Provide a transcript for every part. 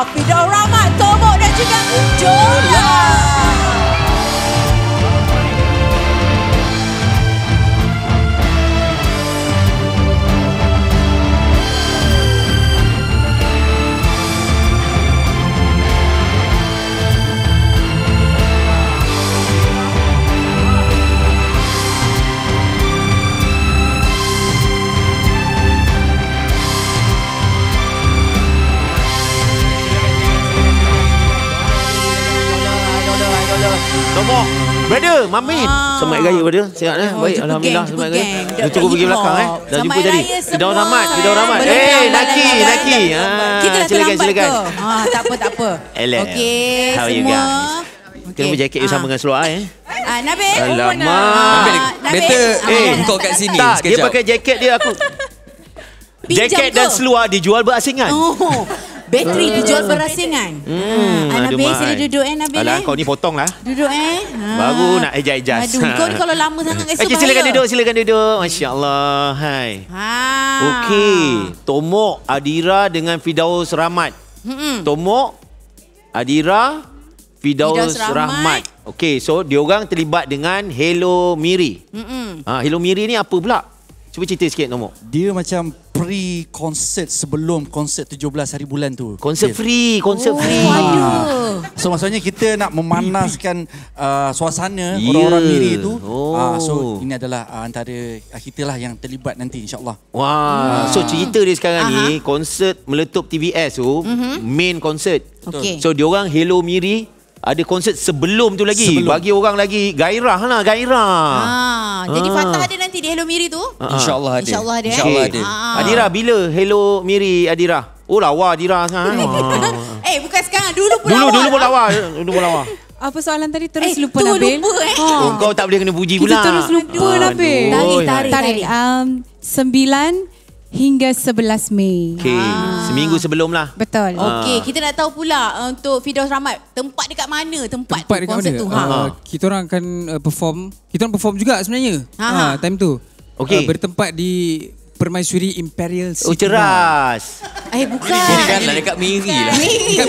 Firdaus Rahmat, Tomok dan juga Dola. Tomok, brother, Mamin. Selamat raya, brother. Sihat baik, alhamdulillah. Selamat raya. Dah cukup pergi belakang Dah jumpa tadi. Firdaus Rahmat, Firdaus Rahmat. Naki. Kita dah terlambat ke? Tak apa. Okey, semua. Kenapa jaket you sama dengan seluar Nabil. Alamak. Better kau kat sini tak, sekejap. dia pakai jaket dia aku. Jaket dan seluar dijual berasingan. Bateri dijual berasingan. Nabil, sila duduk Nabil. Alah, kau ni potong lah. Duduk Baru nak ejas-ejas. Aduh, kau ni kalau lama sangat rasa bahaya. Silakan duduk. Masya Allah. Hai. Okey. Tomok, Adira dengan Firdaus Rahmat. Tomok, Adira, Firdaus Rahmat. Okey, so diorang terlibat dengan Hello Miri. Hello Miri ni apa pula? Cuba cerita sikit, Tomok. Dia macam pre-konsert sebelum konsert 17 hari bulan tu. Konsert free. Waduh. So maksudnya kita nak memanaskan suasana orang-orang Miri tu. So ini adalah antara kita lah yang terlibat nanti, insyaAllah. Wah, so cerita dia sekarang ni, konsert meletup TVS tu, main konsert. So diorang Hello Miri ada konsert sebelum tu lagi. Bagi orang lagi gairah. Jadi Fatah ada nanti di Hello Miri tu? InsyaAllah ada. InsyaAllah ada. Adira, bila Hello Miri Adira? Oh, lawa Adira sekarang. Bukan sekarang. Dulu pun lawa. Apa soalan tadi? Terus lupa Nabil. Kau tak boleh kena puji pula. Kita terus lupa Nabil. Tarik. 9 hingga 11 Mei. Seminggu sebelum lah. Betul. Okey, kita nak tahu pula untuk Firdaus Rahmat, tempat dekat mana konsert tu? Kita orang akan perform. Kita orang perform juga sebenarnya. Time tu. Bertempat di Permaisuri Imperial City. Oh, ceras. Bukan. Bukan lah, dekat Miri lah. Kat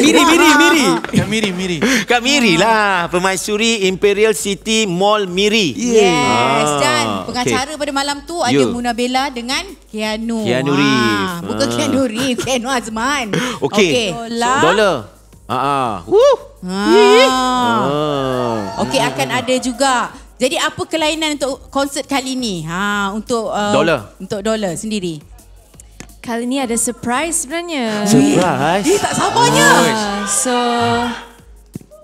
Miri. Kat Miri lah. Permaisuri Imperial City Mall Miri. Yes. Dan pengacara pada malam tu ada Munabela dengan Keanu. Bukan Keanu Reeves, Keanu Azman. Okey. Dola. Okey, akan ada juga. Jadi apa kelainan untuk konsert kali ni? Untuk Dola sendiri. Kali ni ada surprise sebenarnya. Dia tak sabarnya. So,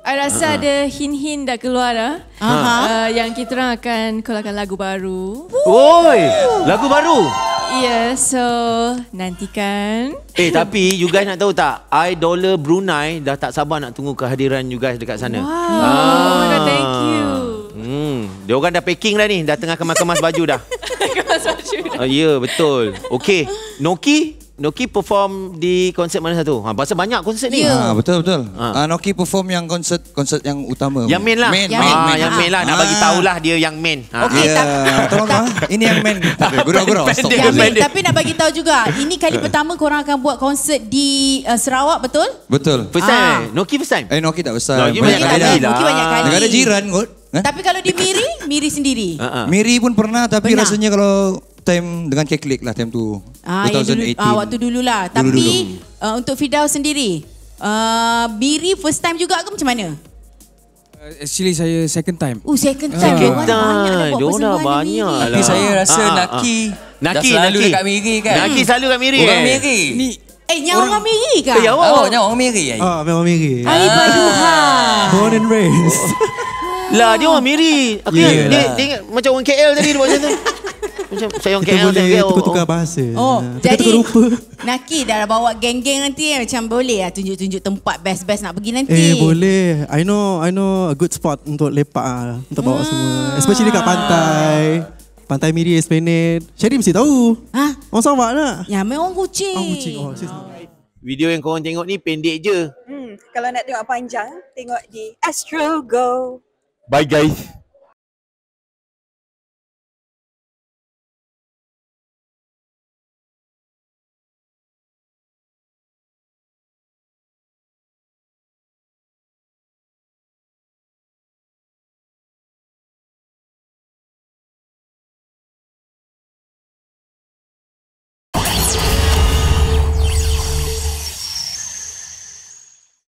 I rasa ada hint-hint dah keluar dah. Yang kita orang akan keluarkan lagu baru. Lagu baru? Ya, so nantikan. Tapi you guys nak tahu tak? I Dola Brunei dah tak sabar nak tunggu kehadiran you guys dekat sana. Wow, thank you. Dia orang dah packing dah ni. Dah tengah kemas-kemas baju dah. Kemas baju dah. Ya, betul. Okey. Noki perform di konsert mana satu? Pasal banyak konsert ni. Betul. Noki perform yang konsert yang utama. Yang main lah. Yang main lah. Nak bagi tahulah dia yang main. Okey, tolong ini yang main. Gurau-gurau. Tapi nak bagi tahu juga, ini kali pertama korang akan buat konsert di Sarawak, betul? Betul. First time. Noki first time. Noki tak besar. Noki banyak kali. Negara jiran kot. Tapi kalau di Miri sendiri? Miri pun pernah, tapi rasanya kalau time dengan Keklik lah time tu. 2018. Waktu dululah. Tapi untuk Firdaus sendiri, Miri first time juga ke macam mana? Actually saya second time. Second time. Diorang banyak. Tapi saya rasa Naki selalu dekat Miri kan. Naki selalu kat Miri. Orang Miri. Ni nyawa orang Miri ke? Nyawa orang Miri. Memang Miri. Born and raised. Lah, dia orang Miri. Dia ingat macam orang KL tadi dia buat macam tu. Macam saya orang KL. Boleh tukar-tukar bahasa. Jadi Naki dah bawa geng-geng nanti macam boleh lah tunjuk-tunjuk tempat best-best nak pergi nanti. Boleh. I know a good spot untuk lepak untuk bawa semua. Especially dekat Pantai Miri Esplanade. Syari mesti tahu. Orang Sarawak tak? Ya, memang orang Kuching. Video yang korang tengok ni pendek je. Kalau nak tengok panjang, tengok di Astro Go. Bye guys.